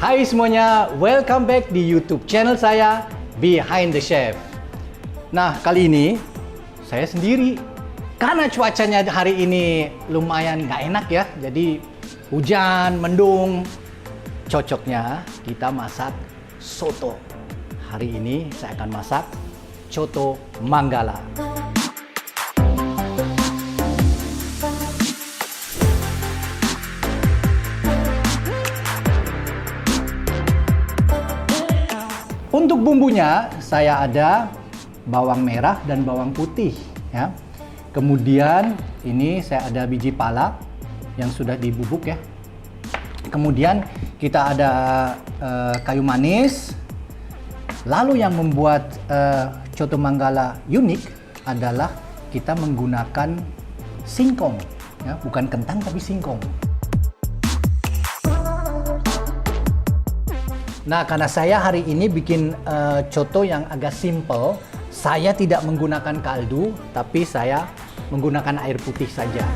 Hai semuanya, welcome back di YouTube channel saya, Behind the Chef. Nah, kali ini saya sendiri. Karena cuacanya hari ini lumayan nggak enak ya, jadi hujan, mendung. Cocoknya kita masak soto. Hari ini saya akan masak coto Manggala. Untuk bumbunya saya ada bawang merah dan bawang putih ya. Kemudian ini saya ada biji pala yang sudah dibubuk ya. Kemudian kita ada kayu manis. Lalu yang membuat coto Manggala unik adalah kita menggunakan singkong ya, bukan kentang tapi singkong. Nah, karena saya hari ini bikin coto yang agak simple, saya tidak menggunakan kaldu, tapi saya menggunakan air putih saja.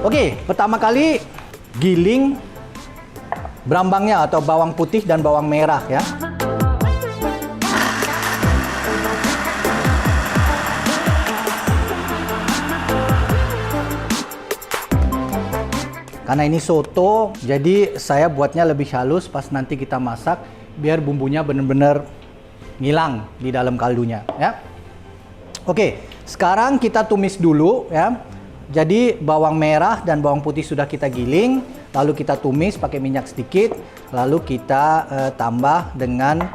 Oke, pertama kali giling brambangnya atau bawang putih dan bawang merah ya. Karena ini soto, jadi saya buatnya lebih halus pas nanti kita masak biar bumbunya benar-benar ngilang di dalam kaldunya ya. Oke, sekarang kita tumis dulu ya. Jadi bawang merah dan bawang putih sudah kita giling, lalu kita tumis pakai minyak sedikit, lalu kita tambah dengan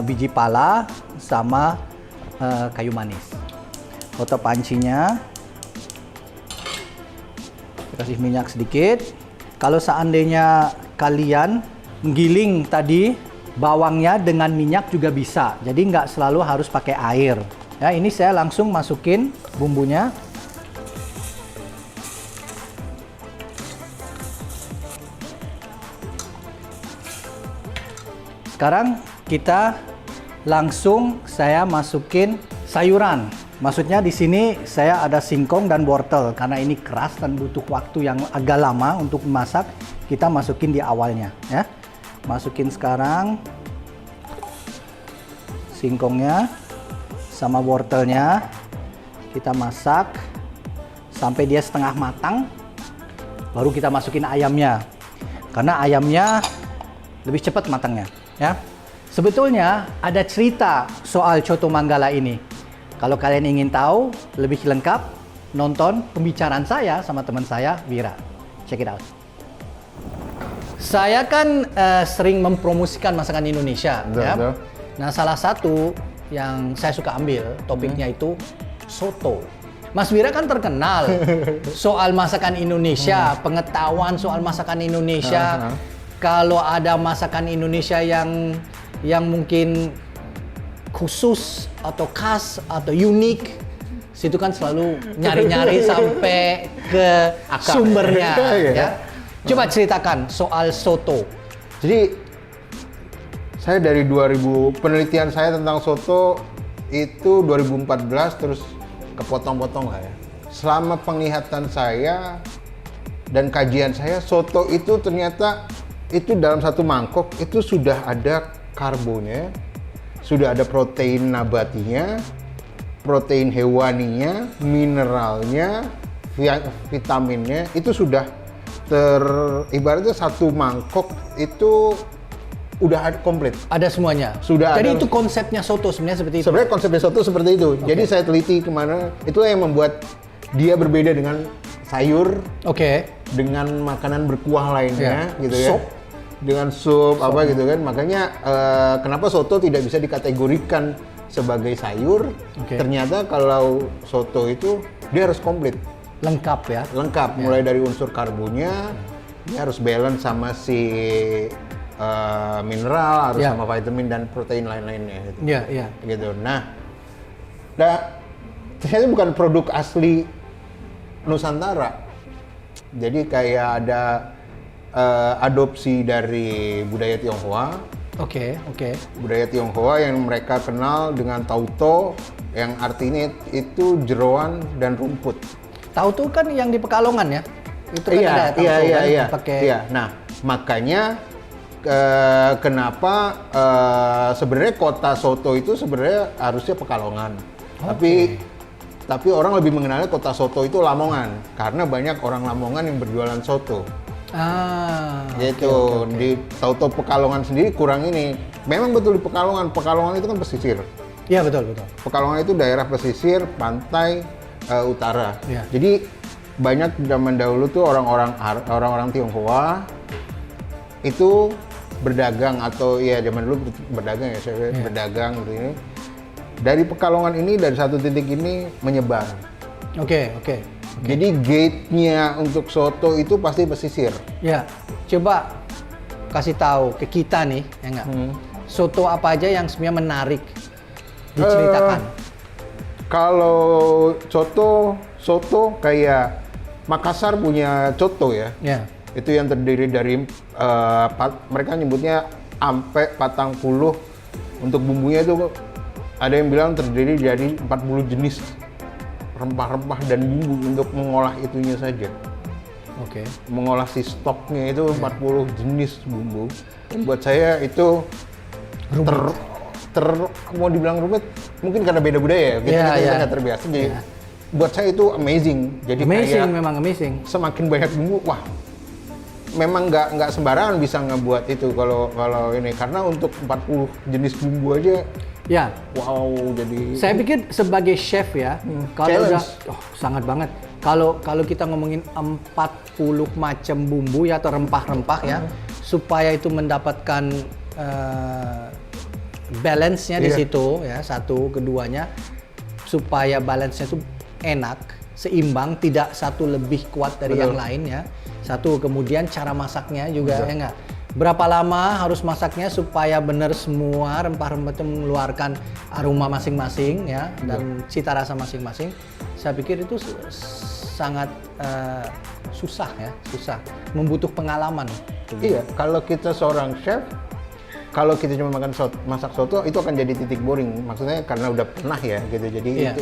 biji pala sama kayu manis. Foto pancinya. Kasih minyak sedikit. Kalau seandainya kalian menggiling tadi bawangnya dengan minyak juga bisa. Jadi nggak selalu harus pakai air. Ya, ini saya langsung masukin bumbunya. Sekarang kita langsung saya masukin sayuran. Maksudnya di sini saya ada singkong dan wortel karena ini keras dan butuh waktu yang agak lama untuk masak. Kita masukin di awalnya ya. Masukin sekarang singkongnya sama wortelnya. Kita masak sampai dia setengah matang. Baru kita masukin ayamnya. Karena ayamnya lebih cepat matangnya ya. Sebetulnya ada cerita soal coto Manggala ini. Kalau kalian ingin tahu lebih lengkap, nonton pembicaraan saya sama teman saya, Wira. Check it out. Saya kan sering mempromosikan masakan Indonesia. Ya? Nah, salah satu yang saya suka ambil topiknya itu soto. Mas Wira kan terkenal soal masakan Indonesia, pengetahuan soal masakan Indonesia. Kalau ada masakan Indonesia yang mungkin khusus atau khas atau unik, situ kan selalu nyari-nyari sampai ke sumbernya ya. Coba ceritakan soal soto. Jadi saya dari 2000 penelitian saya tentang soto itu 2014 terus kepotong-potong lah ya. Selama penglihatan saya dan kajian saya, soto itu ternyata itu dalam satu mangkok itu sudah ada karbonya, sudah ada protein nabatinya, protein hewaninya, mineralnya, vitaminnya, itu sudah ibaratnya satu mangkok itu udah komplit. Ada semuanya. Sudah. Jadi ada, itu konsepnya soto sebenarnya seperti itu. Sebenarnya konsepnya soto seperti itu. Okay. Jadi saya teliti kemana, itulah yang membuat dia berbeda dengan sayur, dengan makanan berkuah lainnya, gitu ya. Sop. Dengan sup apa gitu kan, makanya kenapa soto tidak bisa dikategorikan sebagai sayur. Ternyata kalau soto itu dia harus komplit, lengkap ya, mulai dari unsur karbonya, dia harus balance sama si mineral, harus sama vitamin dan protein lain-lainnya gitu. Gitu. Nah, ternyata bukan produk asli Nusantara, jadi kayak ada adopsi dari budaya Tionghoa. Budaya Tionghoa yang mereka kenal dengan tauto, yang artinya itu jeroan dan rumput. Tauto kan yang di Pekalongan ya? Itu kan ada tahu kan pakai. Iya. Nah, makanya kenapa sebenarnya kota soto itu sebenarnya harusnya Pekalongan. Tapi orang lebih mengenalnya kota soto itu Lamongan karena banyak orang Lamongan yang berjualan soto. Gitu. Okay. Di tahu-tahu Pekalongan sendiri kurang ini. Memang betul di Pekalongan. Pekalongan itu kan pesisir. Iya, betul. Pekalongan itu daerah pesisir pantai utara. Ya. Jadi banyak zaman dahulu tuh orang-orang Tionghoa itu berdagang atau ya zaman dulu berdagang ya, saya berdagang gitu ini. Dari Pekalongan ini, dari satu titik ini menyebar. Oke. Jadi gate-nya untuk soto itu pasti pesisir. Ya, coba kasih tahu ke kita nih, ya nggak? Soto apa aja yang sebenarnya menarik diceritakan? Kalau soto kayak Makassar punya coto ya. Itu yang terdiri dari mereka nyebutnya ampe patang puluh. Untuk bumbunya itu ada yang bilang terdiri dari 40 jenis rempah-rempah dan bumbu untuk mengolah itunya saja. Mengolah si stoknya itu 40 jenis bumbu. Dan buat saya itu mau dibilang rumit, mungkin karena beda budaya ya. Kita nggak terbiasa. Jadi buat saya itu amazing. Jadi memang amazing. Semakin banyak bumbu, wah. Memang nggak sembarangan bisa ngebuat itu kalau ini, karena untuk 40 jenis bumbu aja. Ya. Wow, jadi. Saya pikir sebagai chef ya, kalau udah sangat banget. Kalau kita ngomongin 40 macam bumbu ya atau rempah-rempah ya, supaya itu mendapatkan balance-nya di situ ya, satu keduanya supaya balance-nya itu enak, seimbang, tidak satu lebih kuat dari yang lain ya. Satu, kemudian cara masaknya juga ya enggak. Berapa lama harus masaknya supaya benar semua rempah-rempah itu mengeluarkan aroma masing-masing ya dan cita rasa masing-masing. Saya pikir itu sangat susah, membutuh pengalaman. Iya, kalau kita seorang chef, kalau kita cuma masak soto itu akan jadi titik boring. Maksudnya karena udah pernah ya gitu. Jadi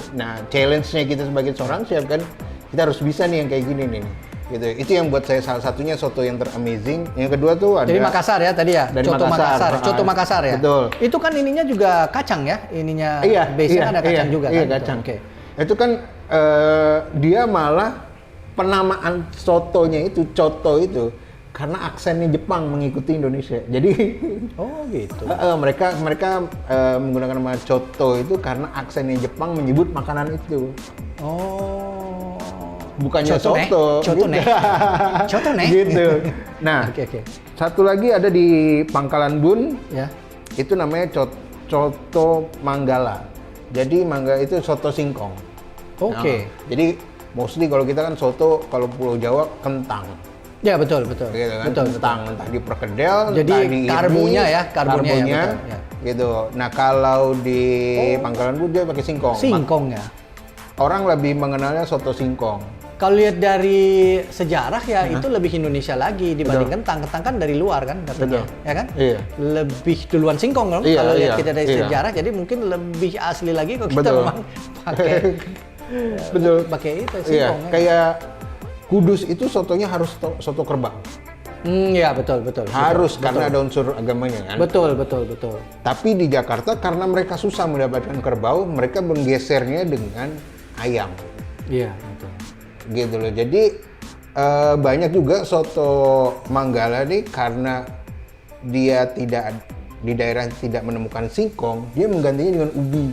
challenge-nya kita sebagai seorang chef kan, kita harus bisa nih yang kayak gini nih. Gitu. Itu yang buat saya salah satunya soto yang teramazing. Yang kedua tuh ada. Jadi Makassar ya tadi ya. Dari Coto Makassar ya. Betul. Itu kan ininya juga kacang ya. Ininya base-nya ada kacang juga iya, kan. Kacang. Itu kan dia malah penamaan sotonya itu coto itu karena aksennya Jepang mengikuti Indonesia. Jadi gitu. Mereka menggunakan nama coto itu karena aksennya Jepang menyebut makanan itu. Bukannya soto. Coto nih. Gitu. Nah, satu lagi ada di Pangkalan Bun. Ya. Itu namanya coto Manggala. Jadi mangga itu soto singkong. Jadi mostly kalau kita kan soto kalau Pulau Jawa kentang. Ya betul. Gitu kan? Kentang entah diperkedel, jadi karbonya ya. Gitu. Nah, kalau di Pangkalan Bun dia pakai singkong. Singkong ya. Orang lebih mengenalnya soto singkong. Kalau lihat dari sejarah ya itu lebih Indonesia lagi dibanding kentang. Kentang kan dari luar kan katanya, ya kan? Iya. Lebih duluan singkong kalau lihat kita dari sejarah, jadi mungkin lebih asli lagi kalau kita memang pakai itu singkong. Iya. Kayak Kudus itu sotonya harus soto kerbau. Iya betul. Harus karena ada unsur agamanya kan. Betul. Tapi di Jakarta karena mereka susah mendapatkan kerbau, mereka menggesernya dengan ayam. Iya betul. Gitu loh. Jadi banyak juga soto Manggala nih karena dia di daerah tidak menemukan singkong, dia menggantinya dengan ubi.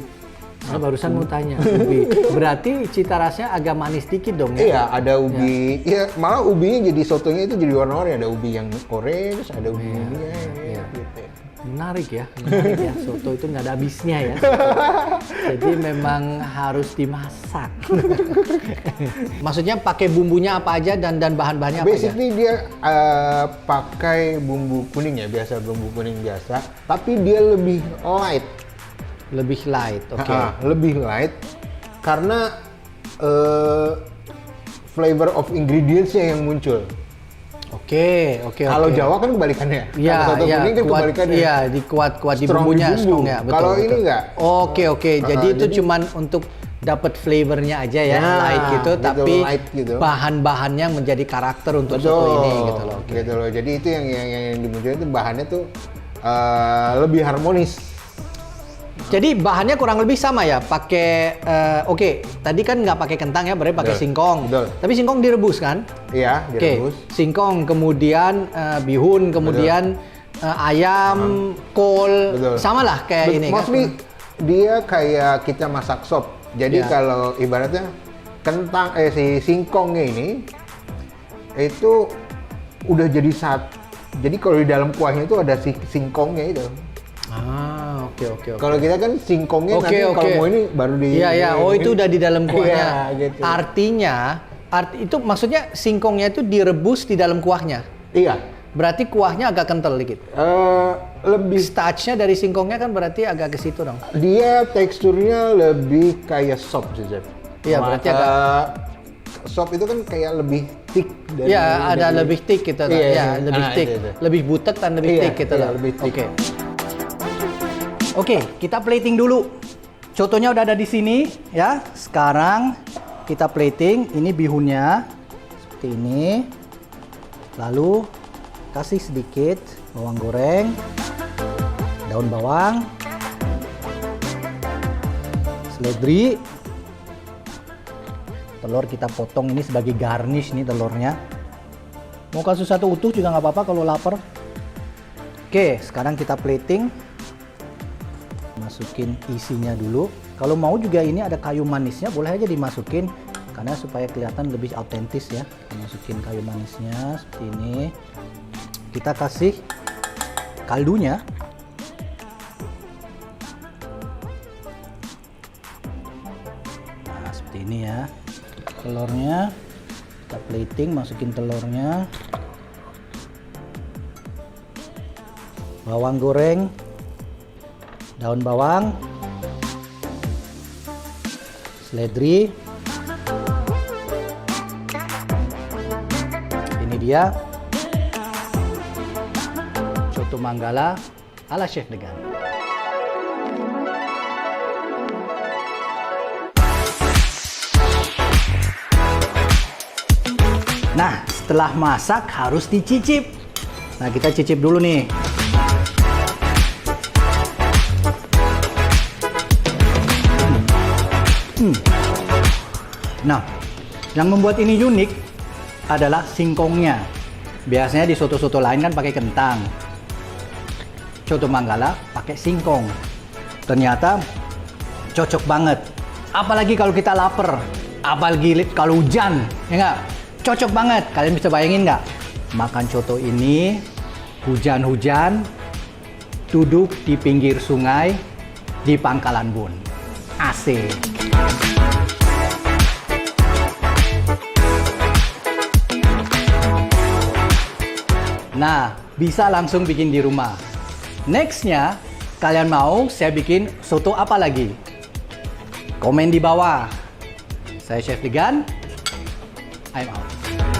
Saya barusan mau tanya, ubi. Berarti cita rasanya agak manis dikit dong ya? Iya, ada ubi. Ya, malah ubinya jadi sotonya itu jadi warna-warni. Ada ubi yang orange, ada ubi gitu. Menarik ya. Soto itu nggak ada habisnya ya. Jadi memang harus dimasak. Maksudnya pakai bumbunya apa aja dan bahan-bahannya apa aja? Basically dia pakai bumbu kuning ya, biasa bumbu kuning biasa. Tapi dia lebih light. Lebih light, lebih light karena flavor of ingredients-nya yang muncul. Oke. Kalau Jawa kan kebalikannya. Iya, kuning kan kebalikannya. Iya, kuat di bumbunya. Kalau ini enggak. Oke. Jadi itu cuman untuk dapat flavornya aja ya, light gitu, tapi light gitu. bahan-bahannya menjadi karakter untuk soto ini gitu loh. Gitu loh. Jadi itu yang dimunculin itu bahannya tuh lebih harmonis. Jadi bahannya kurang lebih sama ya, pakai tadi kan nggak pakai kentang ya, berarti pakai singkong. Betul. Tapi singkong direbus kan? Iya, direbus. Singkong, kemudian bihun, kemudian ayam, kol, sama lah kayak ini. Mostly dia kayak kita masak sop. Jadi kalau ibaratnya kentang si singkongnya ini itu udah jadi jadi kalau di dalam kuahnya itu ada si singkongnya itu. Oke. Kalau kita kan singkongnya nanti kalau mau ini baru di. Iya. Oh, itu udah di dalam kuahnya. Gitu. Artinya, itu maksudnya singkongnya itu direbus di dalam kuahnya. Iya. Berarti kuahnya agak kental dikit. Lebih starch-nya dari singkongnya kan berarti agak ke situ dong. Dia teksturnya lebih kayak sop sih, Chef. Iya, berarti agak sop itu kan kayak lebih thick dari. Iya, ada lebih thick gitu. Iya, lebih thick. Itu. Lebih butet dan lebih thick gitu loh. Lebih thick. Oke, kita plating dulu. Cotonya udah ada di sini ya. Sekarang kita plating, ini bihunnya seperti ini. Lalu kasih sedikit bawang goreng, daun bawang, seledri, telur kita potong ini sebagai garnish nih telurnya. Mau kasih satu utuh juga nggak apa-apa kalau lapar. Oke, sekarang kita plating. Masukin isinya dulu. Kalau mau juga ini ada kayu manisnya, boleh aja dimasukin karena supaya kelihatan lebih autentis ya. Masukin kayu manisnya seperti ini. Kita kasih kaldunya. Nah, seperti ini ya. Telurnya kita plating, masukin telurnya. Bawang goreng, daun bawang, seledri. Ini dia Soto Manggala ala Chef Degan. Nah, setelah masak harus dicicip. Nah, kita cicip dulu nih. Nah, yang membuat ini unik adalah singkongnya. Biasanya di soto-soto lain kan pakai kentang. Soto Manggala pakai singkong. Ternyata cocok banget. Apalagi kalau kita lapar, apalagi kalau hujan, ya nggak? Cocok banget. Kalian bisa bayangin nggak? Makan soto ini hujan-hujan, duduk di pinggir sungai di Pangkalan Bun. Asik. Nah, bisa langsung bikin di rumah. Nextnya, kalian mau saya bikin soto apa lagi? Komen di bawah. Saya Chef Degan, I'm out.